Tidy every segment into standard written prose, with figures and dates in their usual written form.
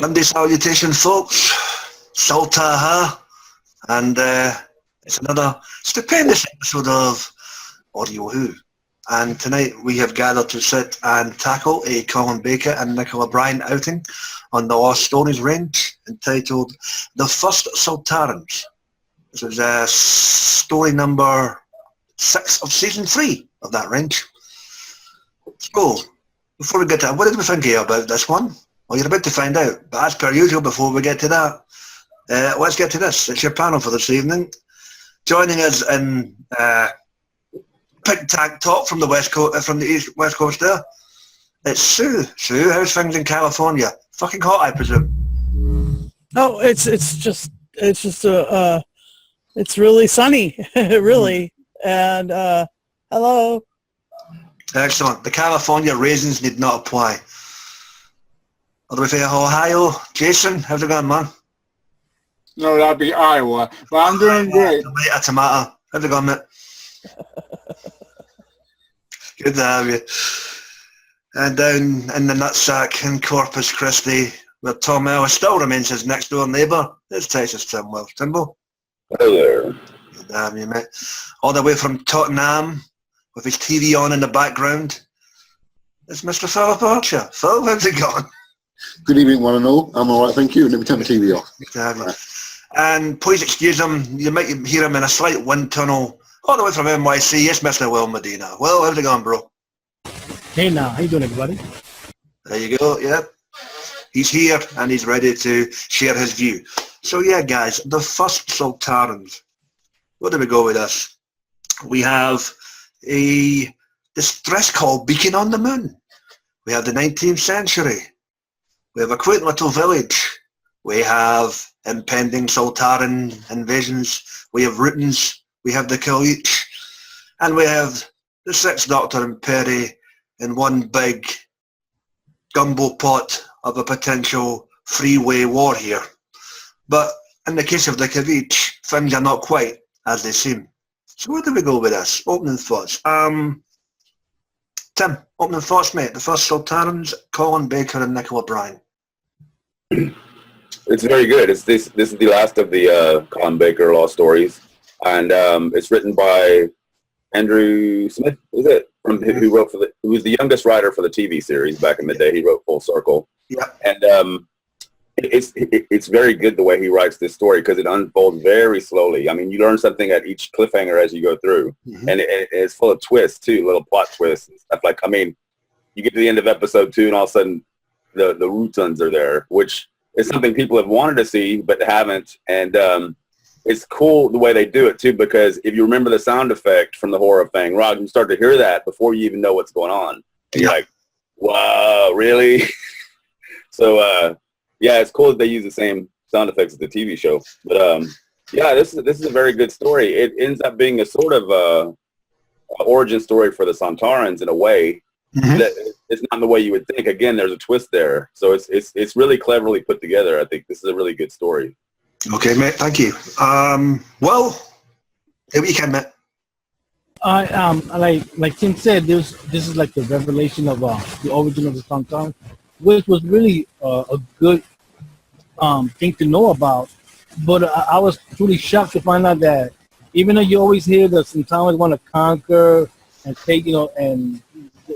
Sunday salutation, folks. Saltaha, and it's another stupendous episode of Audio Who. And tonight we have gathered to sit and tackle a Colin Baker and Nicola Bryant outing on the Lost Stories range entitled The First Sontarans. This is story number 6 of season 3 of that range. So, before we get to that, what did we think about this one? Well, you're about to find out, but as per usual, before we get to that, let's get to this. It's your panel for this evening. Joining us in pink tank top from the west coast, from the west coast there, it's Sue. Sue, how's things in California? Fucking hot, I presume. Oh, it's really sunny, really, and hello. Excellent. The California raisins need not apply. All the way from Ohio. Jason, how's it going, man? No, that'd be Iowa. But I'm doing great. Tomato. How's it going, mate? Good to have you. And down in the nutsack in Corpus Christi, where Tom Ellis still remains his next door neighbour, it's Texas Tim Wells. Timbo? Hello there. Good to have you, mate. All the way from Tottenham, with his TV on in the background, it's Mr. Philip Archer. Phil, how's it going? Good evening, one and all. I'm all right, thank you. Let me turn the TV off. Good to have you. And please excuse him, you might hear him in a slight wind tunnel all the way from NYC. Yes, Mr. Will Medina. Will, how's it going, bro? Hey now, how you doing, everybody? There you go, yep. He's here and he's ready to share his view. So yeah, guys, the first Sontarans. Where do we go with this? We have a distress call beacon on the moon. We have the 19th century. We have a quaint little village. We have impending Sontaran invasions. We have Rootins. We have the Kaleech. And we have the 6th Doctor and Peri in one big gumbo pot of a potential freeway war here. But in the case of the Kaleech, things are not quite as they seem. So where do we go with this? Opening thoughts. Tim, opening thoughts, mate. The first Sontarans, Colin Baker and Nicola Bryant. It's very good. This is the last of the Colin Baker Lost Stories, and it's written by Andrew Smith. Is it who was the youngest writer for the TV series back in the day? He wrote Full Circle. Yeah, and it's very good the way he writes this story because it unfolds very slowly. I mean, you learn something at each cliffhanger as you go through, and it's full of twists too, little plot twists and stuff. Like, I mean, you get to the end of episode 2, and all of a sudden, the Rootins are there, which is something people have wanted to see but haven't. And it's cool the way they do it too, because if you remember the sound effect from the horror thing, Rod, you start to hear that before you even know what's going on, and you're like, "Wow, really?" So yeah, it's cool that they use the same sound effects as the TV show. But yeah, this is a very good story. It ends up being a sort of a origin story for the Sontarans in a way. It's not the way you would think. Again, there's a twist there, so it's really cleverly put together. I think this is a really good story. Okay, mate. Thank you. Well, here we can, mate. Like Tim said, this is like the revelation of the origin of the Sontarans, which was really a good thing to know about. But I was truly shocked to find out that even though you always hear the Sontarans want to conquer and take, and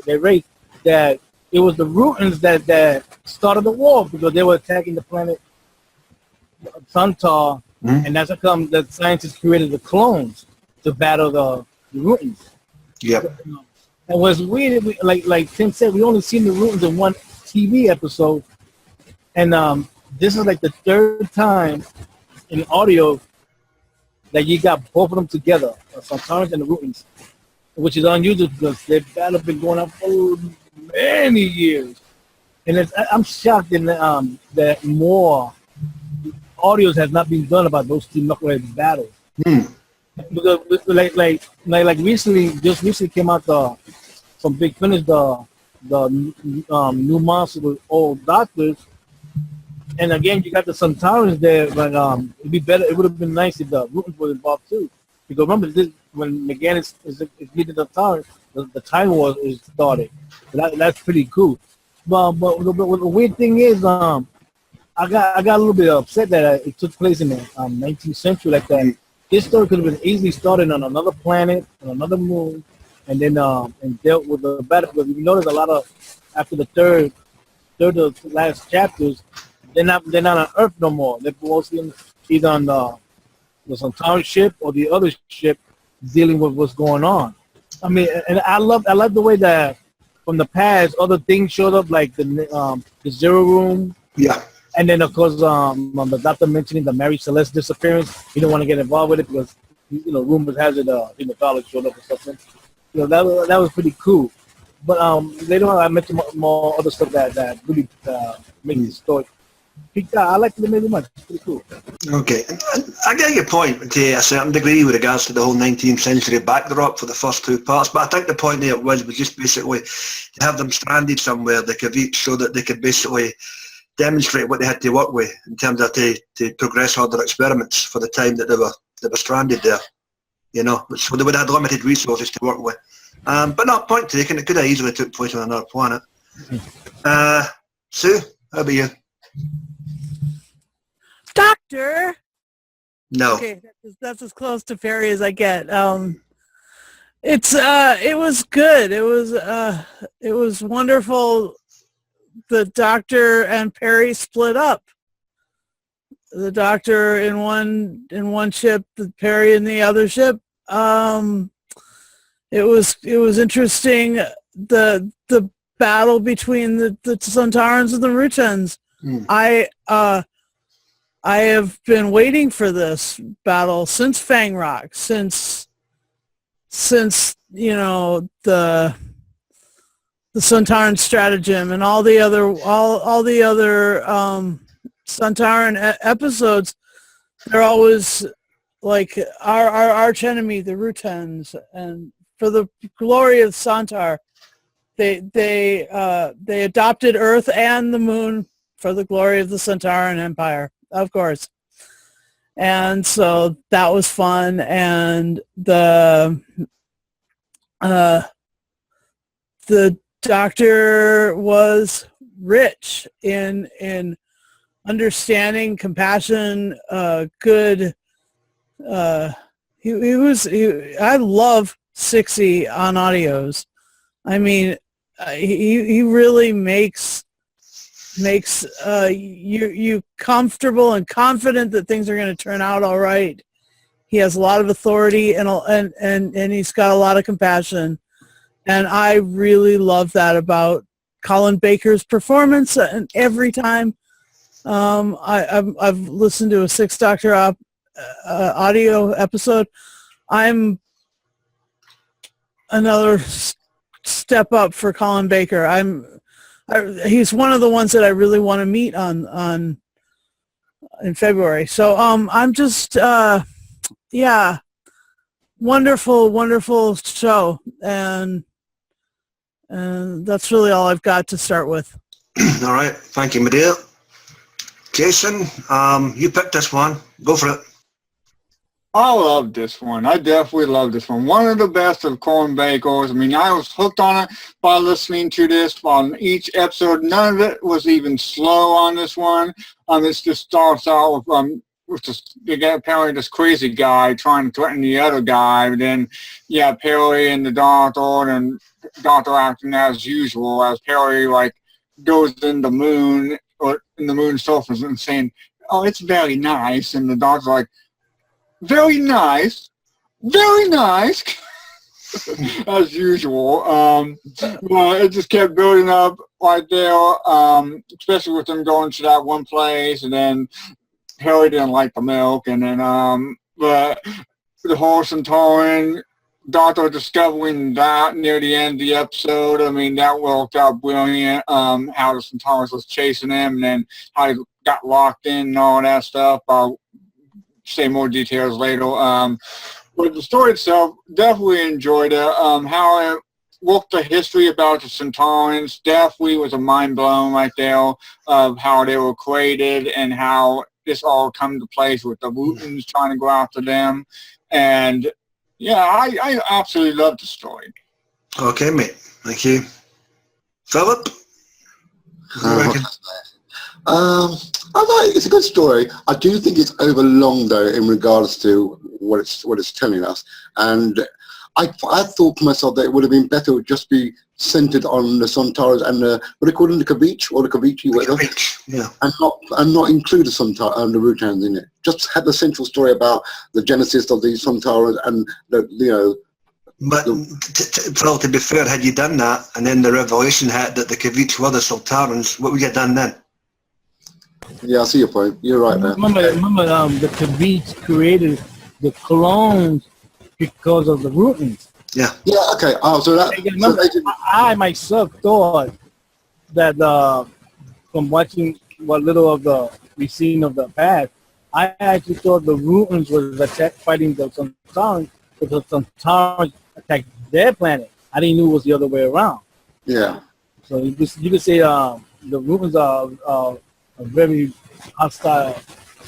their race, that it was the Rootins that started the war because they were attacking the planet Sontar, and that's how come the scientists created the clones to battle the Rootins. Yep. And what's weird, like Tim said, we only seen the Rootins in one TV episode, and this is like the 3rd time in audio that you got both of them together, the Sontarans and the Rootins, which is unusual because their battle been going on for many years. And I'm shocked that more audios has not been done about those two knucklehead battles. Because like recently came out from Big Finish the new monster with old doctors, and again you got the Sontarans there. But it'd be better. It would have been nice if the Rootins were involved too. Because remember, when McGann is leading the Sontarans, the Time War is started. So that's pretty cool. But the weird thing is, I got a little bit upset that it took place in the 19th century like that. This story could have been easily started on another planet, on another moon, and then and dealt with the battle. But you notice a lot of after the third to last chapters, they're not on Earth no more. They're mostly either on the Sontaran ship or the other ship dealing with what's going on. I mean, and I love the way that from the past other things showed up, like the Zero Room. Yeah. And then, of course, the doctor mentioning the Mary Celeste disappearance. He didn't want to get involved with it because, rumors has it hematologist showed up or something. That was pretty cool. But later on, I mentioned more other stuff that really made the story. I liked it very much. It's pretty cool. Okay. And I get your point to a certain degree with regards to the whole 19th century backdrop for the first two parts, but I think the point there was just basically to have them stranded somewhere they could reach so that they could basically demonstrate what they had to work with in terms of to progress other experiments for the time that they were stranded there. So they would have limited resources to work with. But not point taken, it could have easily took place on another planet. Sue, how about you? Doctor. No. Okay, that's as close to Peri as I get. It was good. It was wonderful. The Doctor and Peri split up. The Doctor in one ship, the Peri in the other ship. It was interesting. The battle between the Sontarans and the Rutens. I have been waiting for this battle since Fang Rock, since the Sontaran stratagem and all the other Sontaran episodes. They're always like our arch enemy, the Rutens, and for the glory of Sontar, they adopted Earth and the Moon for the glory of the Sontaran Empire, of course. And so that was fun, and the Doctor was rich in understanding, compassion, good. I love Sixie on audios. I mean, he really makes you comfortable and confident that things are going to turn out all right. He has a lot of authority and he's got a lot of compassion, and I really love that about Colin Baker's performance. And every time I've listened to a Sixth Doctor audio episode, I'm another step up for Colin Baker. He's one of the ones that I really want to meet in February. So I'm just wonderful show, and that's really all I've got to start with. All right, thank you, my dear. Jason, you picked this one. Go for it. I love this one. I definitely love this one. One of the best of Colin Baker's. I mean, I was hooked on it by listening to this on each episode. None of it was even slow on this one. It just starts out with apparently this crazy guy trying to threaten the other guy. But then, Peri and the Doctor, and Doctor acting as usual as Peri goes in the moon or in the moon surface and saying, "Oh, it's very nice," and the Doctor's like, "Very nice, very nice," as usual. Well, it just kept building up right there, especially with them going to that one place, and then Peri didn't like the milk, and then but the whole Sontaran Doctor discovering that near the end of the episode, I mean, that worked out brilliant. How the Sontarans was chasing him, and then how he got locked in and all that stuff. I'll say more details later. But the story itself, definitely enjoyed it. How it looked the history about the Sontarans definitely was a mind blown right there of how they were created and how this all come to place with the Rutens trying to go after them. And I absolutely loved the story. Okay, mate. Thank you. Philip? I like it's a good story. I do think it's overlong though in regards to what it's telling us, and I thought to myself that it would have been better to just be centered on the Sontarans and the what do you call them, the Kavichi or the Kavichi, whatever, Yeah. and not include the the Rutans in it. Just have the central story about the genesis of the Sontarans and the But to be fair, had you done that and then the revelation hit that the Kavichi were the Sontarans, what would you have done then? Yeah, I see your point. You're right there. Remember, the Kavichi created the clones because of the Rutans. Yeah. Okay. Oh, so that. Remember, I myself thought that from watching what little of we've seen of the past, I actually thought the Rutans was fighting the Sontarans because the Sontarans attacked their planet. I didn't know it was the other way around. Yeah. So you could say the Rutans are a very hostile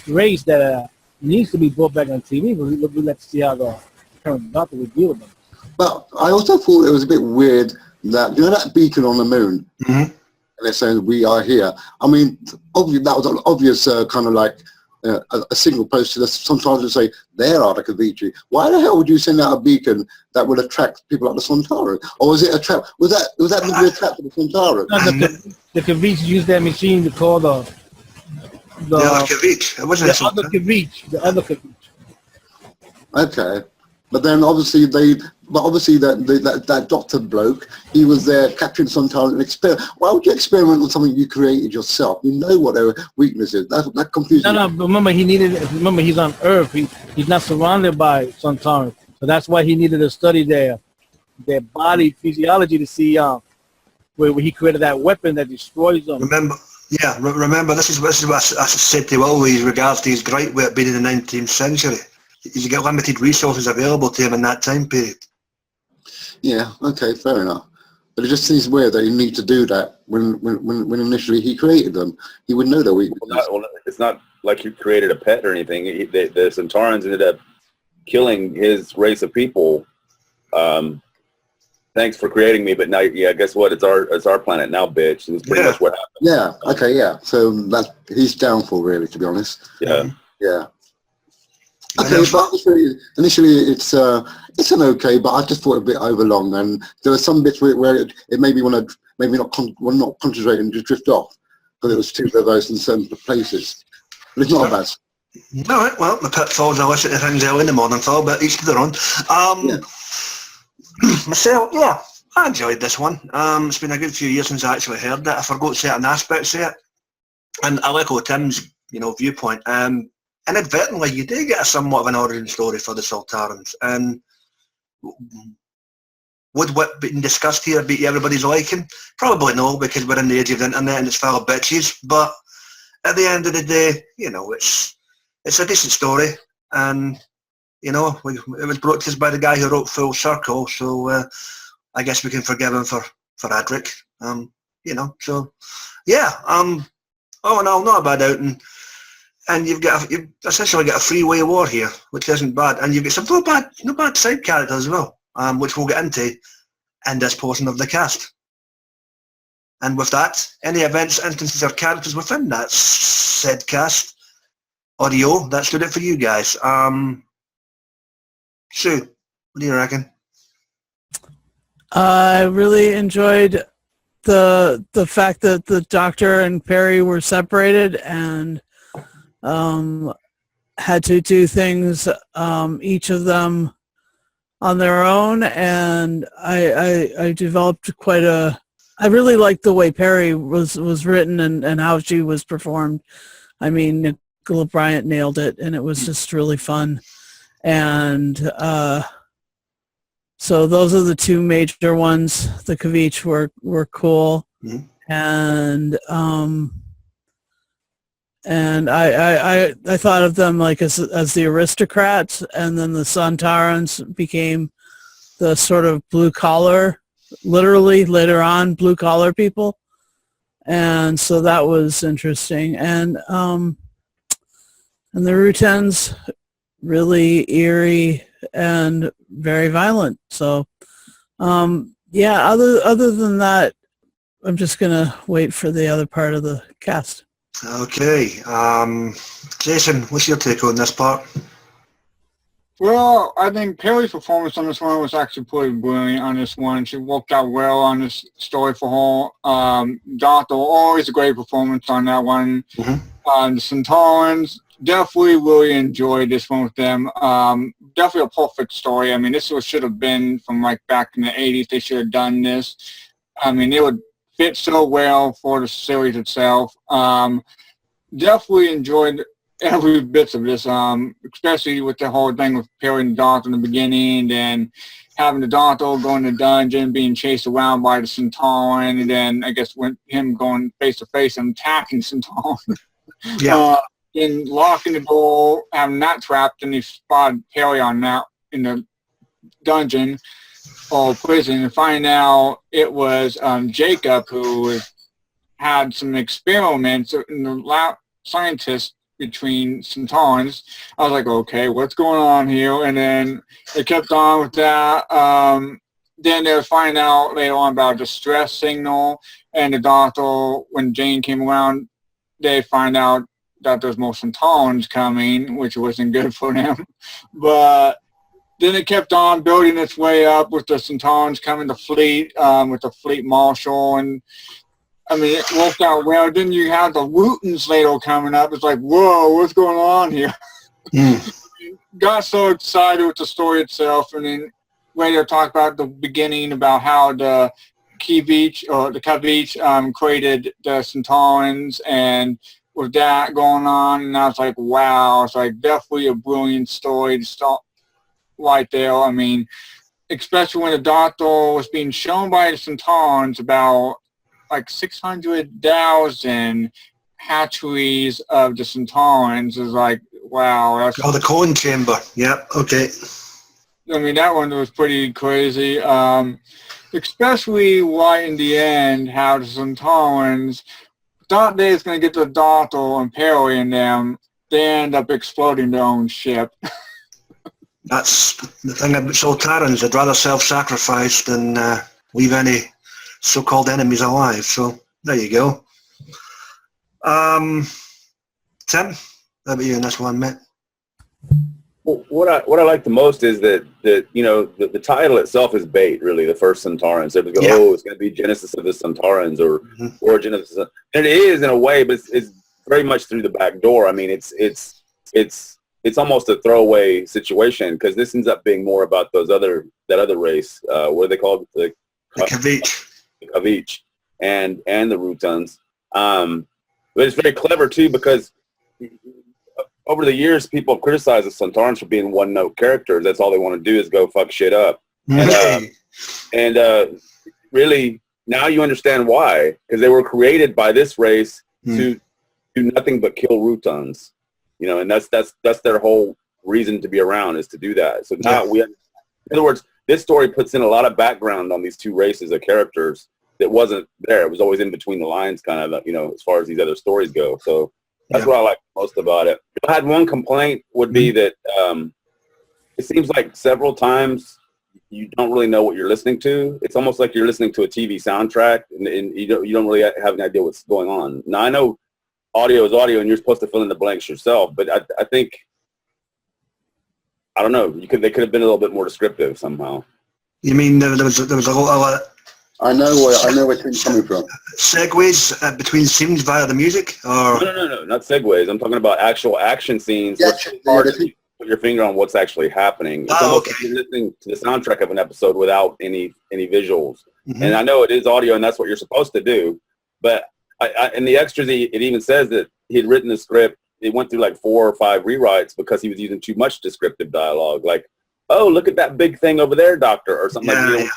race that needs to be brought back on TV. But let's see how the current Doctor will deal with them. But I also thought it was a bit weird that that beacon on the moon, and they're saying we are here. I mean, obviously that was an obvious kind of like a signal post to sometimes they say there are the Kavichi. Why the hell would you send out a beacon that would attract people like the Sontarans? Or was it a trap? Was that meant to be a trap for the Sontarans? No, the Kavichi used that machine to call the other Kavichi. It wasn't the other Kavichi. The other Kavichi. Okay. But then obviously that doctor bloke, he was there capturing Sontarans and experiment. Why would you experiment on something you created yourself? You know what their weakness is. That confuses me. No, but remember he's on Earth. He's not surrounded by Sontarans. So that's why he needed to study their body physiology to see where he created that weapon that destroys them. Remember this is what I said to you always regards to his gripe with it being in the 19th century. You get limited resources available to him in that time period. Yeah, okay, fair enough. But it just seems weird that he need to do that when initially he created them. He would know their weaknesses. Well, it's not like you created a pet or anything. The Sontarans ended up killing his race of people. Thanks for creating me, but now, guess what? It's our planet now, bitch. And it's pretty much what happened. Yeah, okay, yeah. So that's his downfall, really, to be honest. Yeah. Yeah. Okay, but initially it's an okay, but I just thought it a bit overlong, and there were some bits where it made me want to not concentrate and just drift off because it was too verbose in certain places. But it's not a bad. All right, well, the pitfalls I listen to things early in the morning, Phil, but each to their own. Myself, yeah, I enjoyed this one. It's been a good few years since I actually heard it. I forgot certain aspects of it, and I echo Tim's, viewpoint. Inadvertently, you do get somewhat of an origin story for the Sontarans, and would what being discussed here be everybody's liking? Probably no, because we're in the age of the internet and it's full of bitches. But at the end of the day, it's a decent story, and it was brought to us by the guy who wrote Full Circle, so I guess we can forgive him for Adric. So yeah, all in all, not a bad outing. And you've essentially got a three-way war here, which isn't bad. And you've got some no bad side characters as well, which we'll get into in this portion of the cast. And with that, any events, instances, or characters within that said cast audio that stood out for you guys. Sue, what do you reckon? I really enjoyed the fact that the Doctor and Peri were separated and had to do things each of them on their own, and I developed I really liked the way Peri was written and how she was performed. I mean, Nicola Bryant nailed it, and it was just really fun. And so those are the two major ones. The Kavichi were cool, and I thought of them like as the aristocrats, and then the Sontarans became the sort of blue collar, literally later on blue collar people, and so that was interesting. And the Rutans, really eerie and very violent. So other than that, I'm just gonna wait for the other part of the cast. Okay. Jason, what's your take on this part? Well, I think Peri's performance on this one was actually pretty brilliant on this one. She worked out well on this story for her. Doctor, always a great performance on that one. Mm-hmm. The Sontarans, definitely really enjoyed this one with them. Definitely a perfect story. I mean, this should have been from like back in the 80s. They should have done this. I mean, it would fit so well for the series itself. Definitely enjoyed every bit of this, especially with the whole thing with Peri and the Doctor in the beginning, and having the Doctor go in the dungeon, being chased around by the Sontaran, and then I guess when him going face to face and attacking Sontaran. Yeah. And locking the door, having that trapped, and he spotted Peri on that in the dungeon or prison, and find out it was Jacob who had some experiments in the lab, scientists between Sontarans. I was like, okay, what's going on here? And then it kept on with that. Then they would find out later on about a distress signal, and the Doctor, when Jane came around, they find out that there's more Sontarans coming, which wasn't good for them. But then it kept on building its way up with the Sontarans coming to fleet, with the fleet marshal, and I mean, it worked out well. Then you have the Rootons later coming up. It's like, whoa, what's going on here? Got so excited with the story itself, and then later talk about the beginning about how the Kivich created the Sontarans, and with that going on, and I was like, wow, it's like definitely a brilliant story to start right there. I mean, especially when the Doctor was being shown by the Sontarans about like 600,000 hatcheries of the Sontarans, is like, wow. That's, the clone chamber. Yep. Okay. I mean, that one was pretty crazy. Especially right in the end, how the Sontarans thought they was going to get the Doctor and Peri in them. They end up exploding their own ship. That's the thing about Sontarans. They'd rather self-sacrifice than leave any so-called enemies alive. So there you go. Tim, how about you in this one, mate? Well, what I like the most is that you know the title itself is bait. Really, the First Sontarans. Everybody go, oh, it's going to be Genesis of the Sontarans or Origin of the. And it is in a way, but it's very much through the back door. I mean, it's almost a throwaway situation because this ends up being more about that other race. What are they called? The Kavich and the Rootons. But it's very clever too because over the years people have criticized the Sontarans for being one-note characters. That's all they want to do is go fuck shit up. And really now you understand why, because they were created by this race to do nothing but kill Rootons. You know, and that's their whole reason to be around, is to do that. So now in other words, this story puts in a lot of background on these two races of characters that wasn't there. It was always in between the lines, kind of, you know, as far as these other stories go. So that's what I like most about it. If I had one complaint would be that it seems like several times you don't really know what you're listening to. It's almost like you're listening to a TV soundtrack, and you don't really have an idea what's going on. Now I know audio is audio, and you're supposed to fill in the blanks yourself. But I think, I don't know, they could have been a little bit more descriptive somehow. You mean there was a lot of I know where you're coming from. segues between scenes via the music, or No, not segues. I'm talking about actual action scenes. Where it's hard to put your finger on what's actually happening. It's almost like you're listening to the soundtrack of an episode without any visuals. And I know it is audio, and that's what you're supposed to do. But in the extras, it even says that he had written the script. It went through like 4 or 5 rewrites because he was using too much descriptive dialogue. Like, oh, look at that big thing over there, Doctor, or something like that.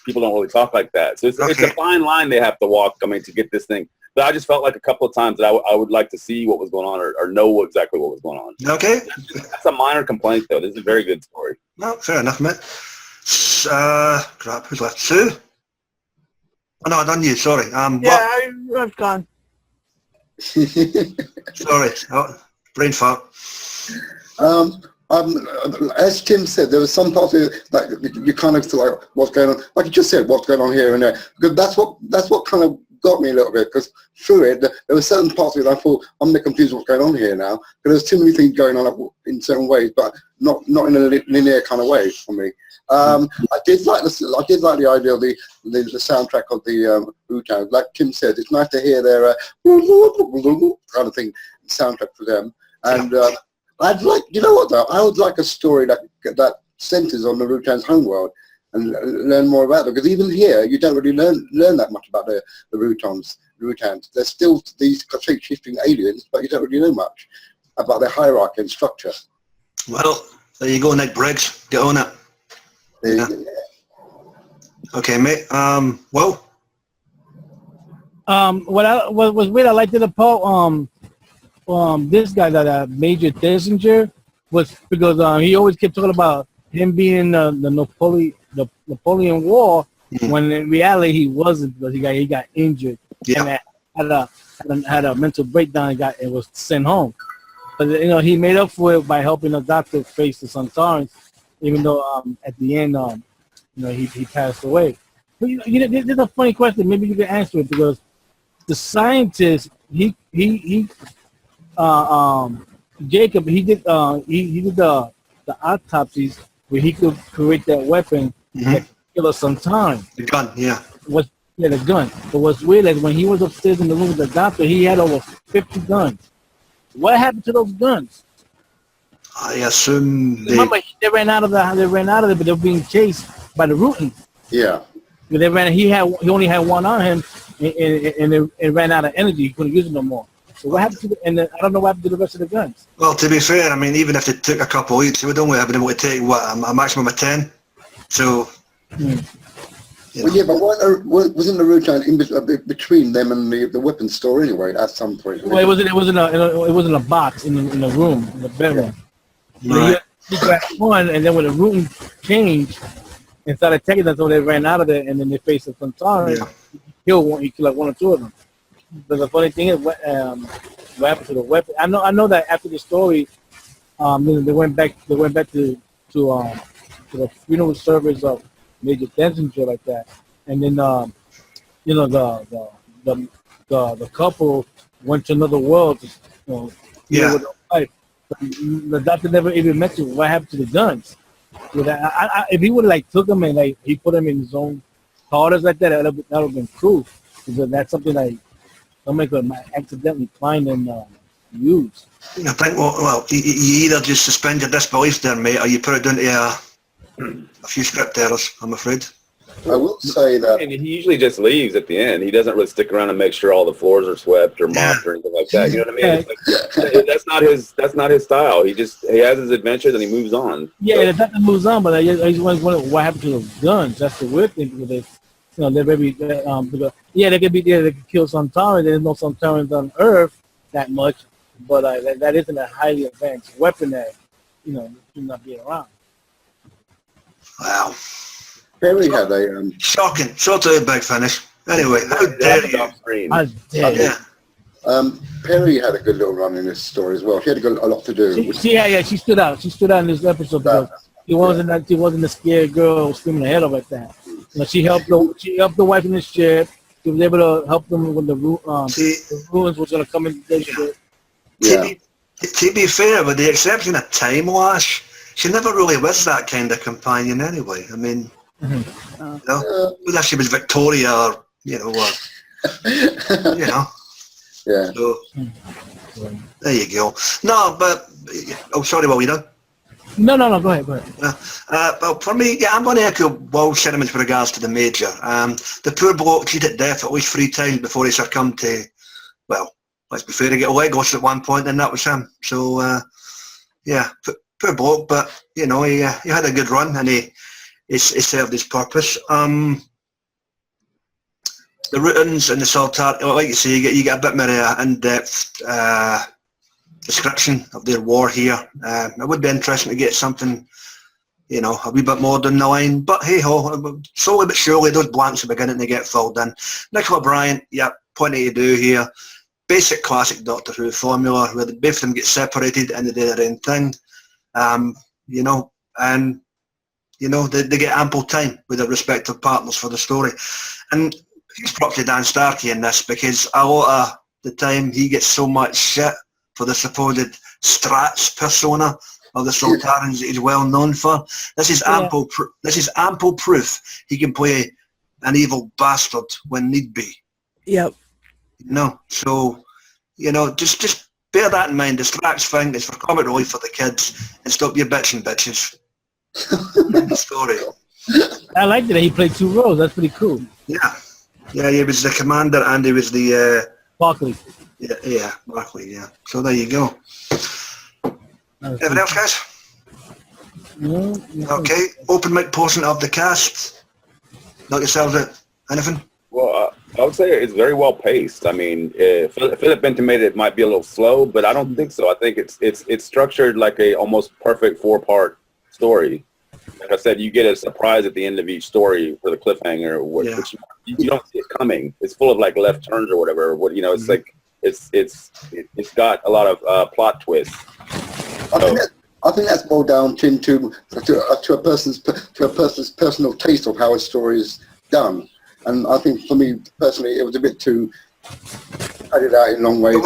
People don't really talk like that. So it's a fine line they have to walk, to get this thing. But I just felt like a couple of times that I would like to see what was going on or know exactly what was going on. Okay. That's a minor complaint, though. This is a very good story. No, fair enough, mate. Crap, who's left? Sue? Oh, no, I done you, sorry. I've gone. Sorry, brain fart. As Tim said, there was some parts of it that you kind of thought, like, what's going on? Like you just said, what's going on here and there? Because that's what kind of got me a little bit because through it, there were certain parts of it I thought, I'm a bit confused what's going on here now. Because there's too many things going on in certain ways, but not in a linear kind of way for me. I did like the idea of the soundtrack of the Wu-Tang. Like Kim said, it's nice to hear their kind of thing soundtrack for them. And I'd like, you know what though, I would like a story that centers on the Wu-Tang's homeworld and learn more about them. Because even here, you don't really learn that much about the Wu-Tangs. They're still these shape-shifting aliens, but you don't really know much about their hierarchy and structure. Well, there you go, Nick Briggs. Get on it. Yeah. Okay, mate. Well. What was weird, I liked it about this guy, that Major Thesinger, was because he always kept talking about him being the Napoleon War, when in reality he wasn't, because he got injured and had a mental breakdown and was sent home. But he made up for it by helping the Doctor face the Sontarans, even though at the end he passed away. But there's a funny question. Maybe you can answer it, because the scientist Jacob, he did the autopsies where he could create that weapon that could kill us sometime. The gun, yeah. The gun. But what's weird is when he was upstairs in the room with the Doctor, he had over 50 guns. What happened to those guns? I assume Remember, they ran out of it, but they were being chased by the Rutans. Yeah. He only had one on him, and it ran out of energy. He couldn't use it no more. So what happened to I don't know what happened to the rest of the guns. Well, to be fair, I mean, even if it took a couple of weeks, we would only have been able to take, a maximum of 10. So, Well, yeah, but wasn't the Wu-Tang between them and the weapons store anyway at some point? Well, it was in a box in the room, in the bedroom. Right. He grabbed one, and then when the Rutan changed and started taking them, so they ran out of there, and then they faced the Sontarans. He killed like one or two of them. But the funny thing is, what happened to the weapon? I know that after the story, they went back to the funeral service of Major Thesinger like that, and then the couple went to another world to with their life. But the Doctor never even mentioned what happened to the guns. If he would have took them and he put them in his own quarters like that, that would have been cool. Because that's something somebody could accidentally find and use. I think, well, you either just suspend your disbelief there, mate, or you put it down to a few script errors, I'm afraid. I will say that. And he usually just leaves at the end. He doesn't really stick around and make sure all the floors are swept or mopped or anything like that. You know what I mean? It's that's not his style. He has his adventures and he moves on. Yeah, the Doctor moves on, but I just wondering what happened to those guns. That's the weird thing, because they maybe they could kill Sontarans. There's no Sontarans on Earth that much, but that isn't a highly advanced weapon that should not be around. Wow. Perry had a shocking. Sort of a big finish. Anyway, how dare you? How dare you? Perry had a good little run in this story as well. She had a lot to do. She stood out. She stood out in this episode because she wasn't a scared girl screaming her head off like that. She helped the wife in the ship. She was able to help them when the ruins was going to come into the ship. To be fair, with the exception of Time Lash, she never really was that kind of companion anyway. I mean, whether she was Victoria or, Yeah. So, there you go. No, but, sorry, what were you done? No, go ahead. Well, for me, I'm going to echo Will's sentiments with regards to the Major. The poor bloke cheated death at least 3 times before he succumbed to, well, let's be fair, to get a leg loss at one point, and that was him. So, poor bloke, but, he had a good run, and he served his purpose. The Rutans and the Sontarans, like you say, you get a bit more in-depth description of their war here. It would be interesting to get something, a wee bit more down the line. But hey ho, slowly but surely those blanks are beginning to get filled in. Nicola Bryant, plenty to do here. Basic classic Doctor Who formula where the both of them get separated and they do their own thing. They get ample time with their respective partners for the story. And He's properly Dan Starkey in this because a lot of the time he gets so much shit for the supposed Strats persona of the Sontarans that he's well known for. This is ample proof he can play an evil bastard when need be. Yep. So just bear that in mind. The Strats thing is for comic relief for the kids, and stop your bitching, bitches. The story. I like that he played 2 roles. That's pretty cool. Yeah, he was the commander and he was the Barkley. Barkley. Yeah. So there you go. Anything else, guys? No. Okay. Open mic portion of the cast. Knock yourselves out. Anything? Well, I would say it's very well paced. I mean, Philip intimated it might be a little slow, but I don't think so. I think it's structured like a almost perfect 4-part story. Like I said, you get a surprise at the end of each story for the cliffhanger, which you don't see it coming. It's full of like left turns or whatever. It's like it's got a lot of plot twists. I think that's more down to a person's personal taste of how a story is done. And I think for me personally, it was a bit too padded out in long ways.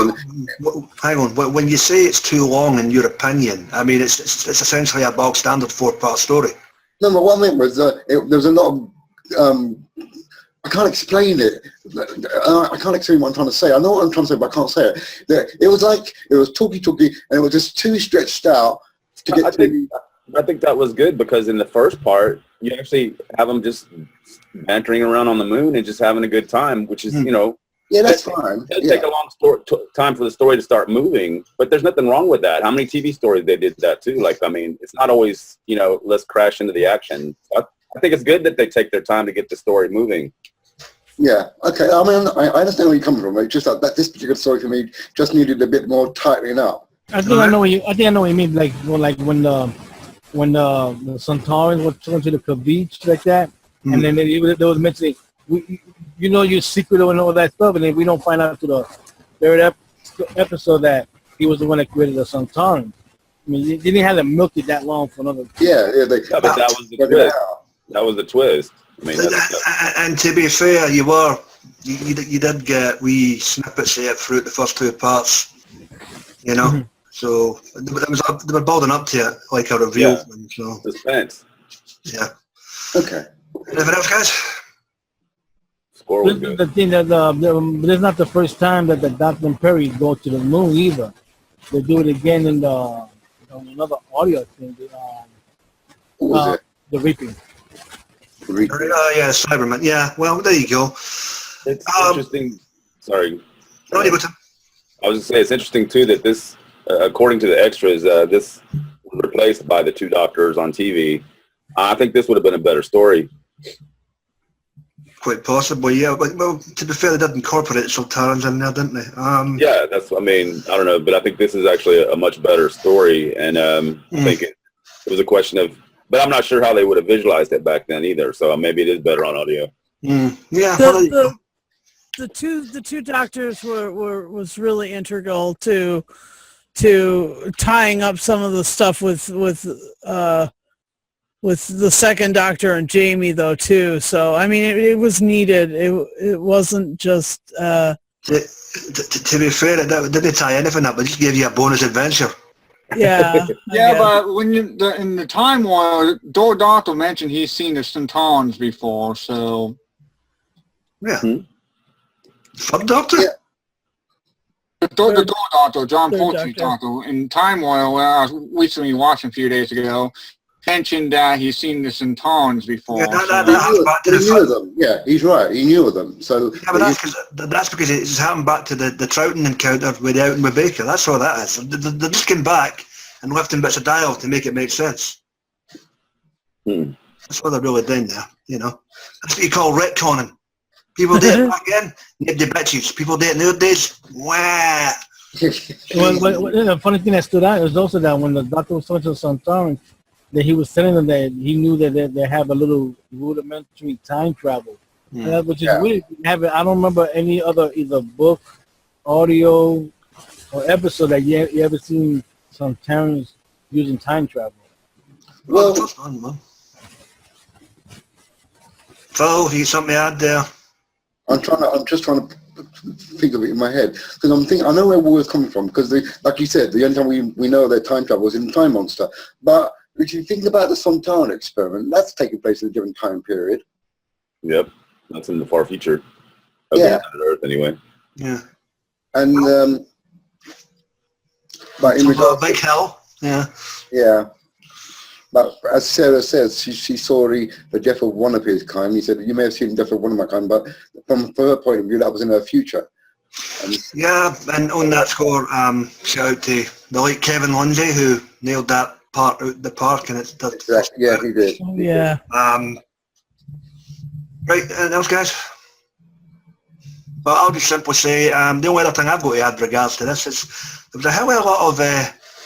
Hang on, when you say it's too long in your opinion, I mean it's essentially a bog standard 4-part story. No, but what I meant was there was a lot of I can't explain it. I can't explain what I'm trying to say. I know what I'm trying to say, but I can't say it. It was like it was talky, and it was just too stretched out to get I think that was good because in the first part, you actually have them just bantering around on the moon and just having a good time, which is, Yeah, that's fine. It does take a long time for the story to start moving, but there's nothing wrong with that. How many TV stories they did that too? Like, I mean, it's not always, let's crash into the action. So I think it's good that they take their time to get the story moving. Yeah, okay. I mean, I understand where you're coming from. It's just that this particular story for me just needed a bit more tightening up. I think I know what you mean. Like when the Sontarans were turned to the Kavich like that, and then they was mentioning, your secret and all that stuff, and then we don't find out to the 3rd episode that he was the one that created the Sontarans. I mean, they didn't have to milk it that long for another. But that was the twist. That was the twist. I mean, and to be fair, you did get wee snippets of it throughout the first 2 parts, So they were building up to it like a reveal. Yeah. So suspense. Yeah. Okay. Anything else, guys? Score was good. The thing that this is not the first time that the Doctor and Peri go to the moon either. They do it again in another audio thing. What was it? The Reaping. Yeah, Cyberman. Yeah, well, there you go. It's interesting. Sorry. No, you go, Tim. I was going to say, it's interesting, too, that this, according to the extras, this was replaced by the 2 doctors on TV. I think this would have been a better story. Quite possibly, yeah. But, well, to be fair, they did incorporate Sontarans in there, didn't they? Yeah, I don't know, but I think this is actually a much better story. And I think it was a question of, but I'm not sure how they would have visualized it back then either. So maybe it is better on audio. Yeah. The two doctors was really integral to tying up some of the stuff with the 2nd Doctor and Jamie though too. So I mean it was needed. It wasn't just. To be fair, it didn't tie anything up. It just gave you a bonus adventure. Yeah. But when in the time while Doctor mentioned he's seen the Sontarans before, so. Yeah. Third Doctor? Yeah. The Doctor, John Port's Doctor, in Time Warrior, where I was recently watching a few days ago, mentioned that he's seen the Sontarans before. Yeah, he knew of them. Yeah, he's right. He knew of them. So yeah, but that's because it's happened back to the Troughton encounter with Out and Rebecca. That's all that is. They just came back and left in bits of dialogue to make it make sense. That's what they're really doing there, That's what you call retconning. People did it back then, nobody bitches. People did it nowadays, wah. The funny thing that stood out was also that when the Doctor was talking to the Sontarans, that he was telling them that he knew that they have a little rudimentary time travel, which is weird. I don't remember any other either book, audio, or episode that you ever seen Sontarans using time travel. Well, Phil, you something out there? I'm just trying to think of it in my head because I'm thinking I know where war is coming from because like you said, the only time we know that time travel was in Time Monster. But if you think about the Sontaran experiment, that's taking place in a different time period. Yep, that's in the far future of Yeah. the Earth anyway. Yeah. And but in regards big hell. Yeah. yeah. But as Sarah says, she saw the death of one of his kind. He said, you may have seen the death of one of my kind, but from her point of view, that was in her future. Yeah, and on that score, shout out to the late Kevin Lindsay, who nailed that part out the park, and it's exactly, yeah, he did. Oh, yeah. Right, anything else, guys? Well, I'll just simply say, the only other thing I've got to add regards to this is there was a hell of a lot of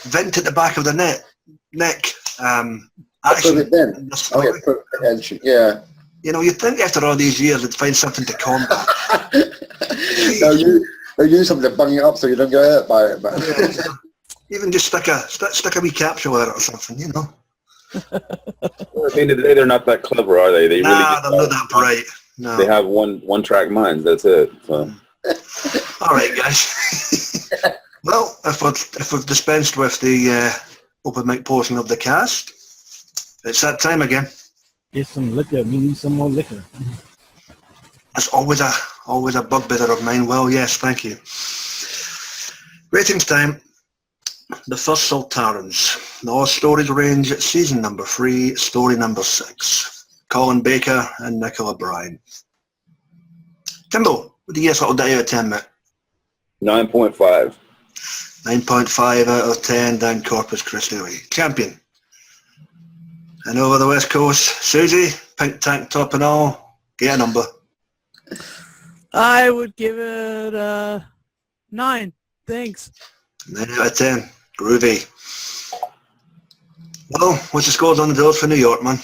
vent at the back of the neck. Action. Oh, yeah, ancient, yeah. You know, you'd think after all these years they'd find something to combat. They do something to bung you up so you don't get hurt by it. But Yeah, even just stick a wee capsule in it or something, you know. Well, at the end of the day, they're not that clever, are they? They're not that bright. No. They have one-track minds. That's it. So. All right, guys. Well, if we've dispensed with the open mic portion of the cast, it's that time again. Get some liquor. We need some more liquor. That's always a bugbear of mine. Well, yes, thank you. Ratings time. The First Sontarans. The Lost Stories Range, season number 3, story number 6. Colin Baker and Nicola Bryan. Timbo, what do you guess that'll die out of 10, mate? 9.5. 9.5 out of 10 down Corpus Christi way. Champion. And over the West Coast, Susie, pink tank top and all, get a number. I would give it 9. Thanks. 9 out of 10. Groovy. Well, what's the scores on the doors for New York, man?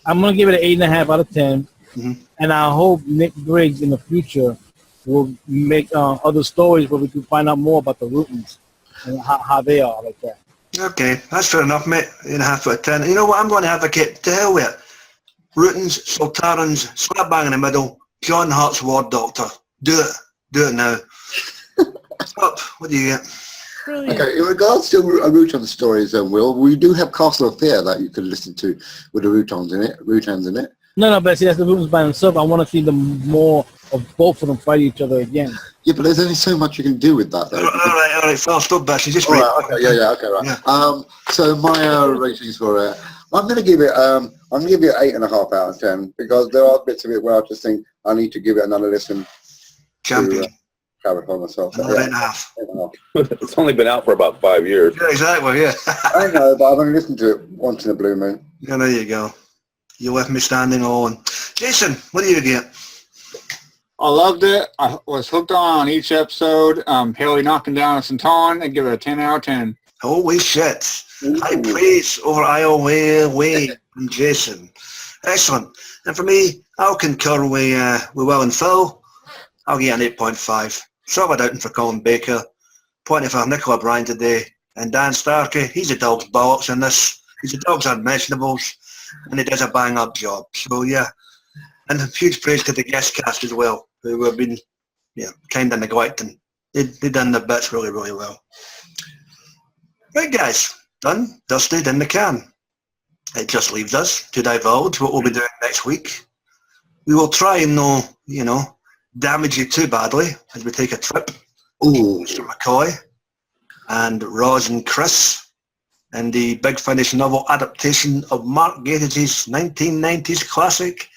I'm going to give it an 8.5 out of 10. Mm-hmm. And I hope Nick Briggs in the future will make other stories where we can find out more about the Rootens and how they are like that. Okay, that's fair enough, mate. 8.5 out of 10. You know what? I'm going to advocate. To hell with it. Rootens, Sontarans, slap bang in the middle. John Hart's Ward Doctor. Do it. Do it now. Up. What do you get? Brilliant. okay, in regards to Rutan stories, Will, we do have Castle of Fear that you can listen to with the Rutans in it. No, but see, that's the Rootens by themselves. I want to see them more of both of them fight each other again. Yeah, but there's only so much you can do with that, though. All right. First up, Bashy. Just All wait. right, okay, yeah, okay, right. Yeah. So my ratings for it, I'm going to give it 8.5 out of 10 because there are bits of it where I just think I need to give it another listen. Champion. To clarify myself. Another 8.5. It's only been out for about 5 years. Yeah, exactly, yeah. I know, but I've only listened to it once in a blue moon. Yeah, there you go. You left me standing alone. Jason, what do you get? I loved it. I was hooked on each episode. Haley knocking down a Sontaran. I'd give it a 10 out of 10. Holy shit. High praise over Iowa Way from Jason. Excellent. And for me, I'll concur with Will and Phil. I'll get an 8.5. Sort of a doubting for Colin Baker. Pointing for Nicola Bryan today. And Dan Starkey, he's a dog's bollocks in this. He's a dog's unmentionables. And he does a bang-up job. So, yeah. And huge praise to the guest cast as well, who have been kind of neglecting. They've done their bits really, really well. Right, guys. Done, dusted, in the can. It just leaves us to divulge what we'll be doing next week. We will try and not, damage you too badly as we take a trip. Ooh. Mr. McCoy and Roz and Chris and the Big Finish novel adaptation of Mark Gatige's 1990s classic,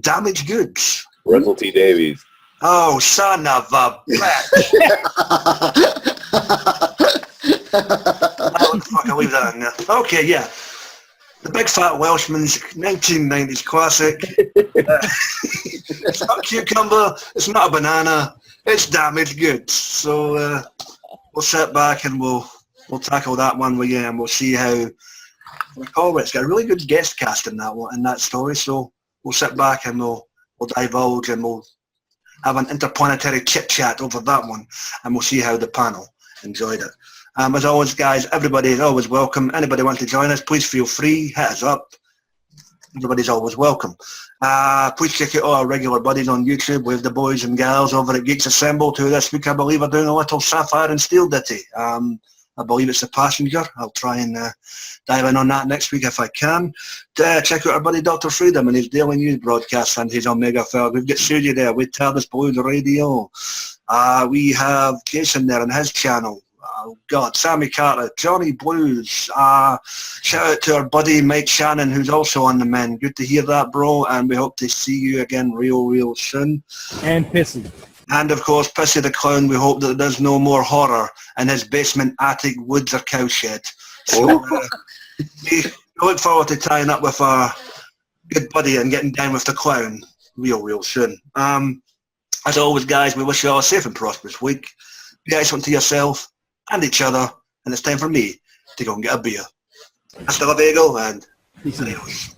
Damaged Goods. Russell T. Davies. Oh, son of a bitch. I'll leave that in there. Okay, yeah. The Big Fat Welshman's 1990s classic. It's not a cucumber, it's not a banana, it's Damaged Goods. So we'll sit back and we'll tackle that one with you, and we'll see how it's got a really good guest cast in that one, in that story. So we'll sit back and we'll divulge and we'll have an interplanetary chit chat over that one, and we'll see how the panel enjoyed it. As always, guys, everybody is always welcome. Anybody want to join us, please feel free, hit us up. everybody's always welcome. Please check out all our regular buddies on YouTube. We have the boys and gals over at Geeks Assembled, who this week I believe are doing a little Sapphire and Steel ditty. I believe it's The Passenger. I'll try and dive in on that next week if I can. Check out our buddy Dr. Freedom and his daily news broadcast and his Omega Fellow. We've got Susie there with TARDIS Blues Radio. We have Jason there on his channel. God, Sammy Carter, Johnny Blues. Shout out to our buddy Mike Shannon, who's also on the men. Good to hear that, bro, and we hope to see you again real soon. And Pissy. And of course, Pissy the Clown, we hope that there's no more horror in his basement, attic, woods or cowshed. So we look forward to tying up with our good buddy and getting down with the clown real soon. As always, guys, we wish you all a safe and prosperous week. Be excellent to yourself and each other, and it's time for me to go and get a beer. Hasta luego and adios.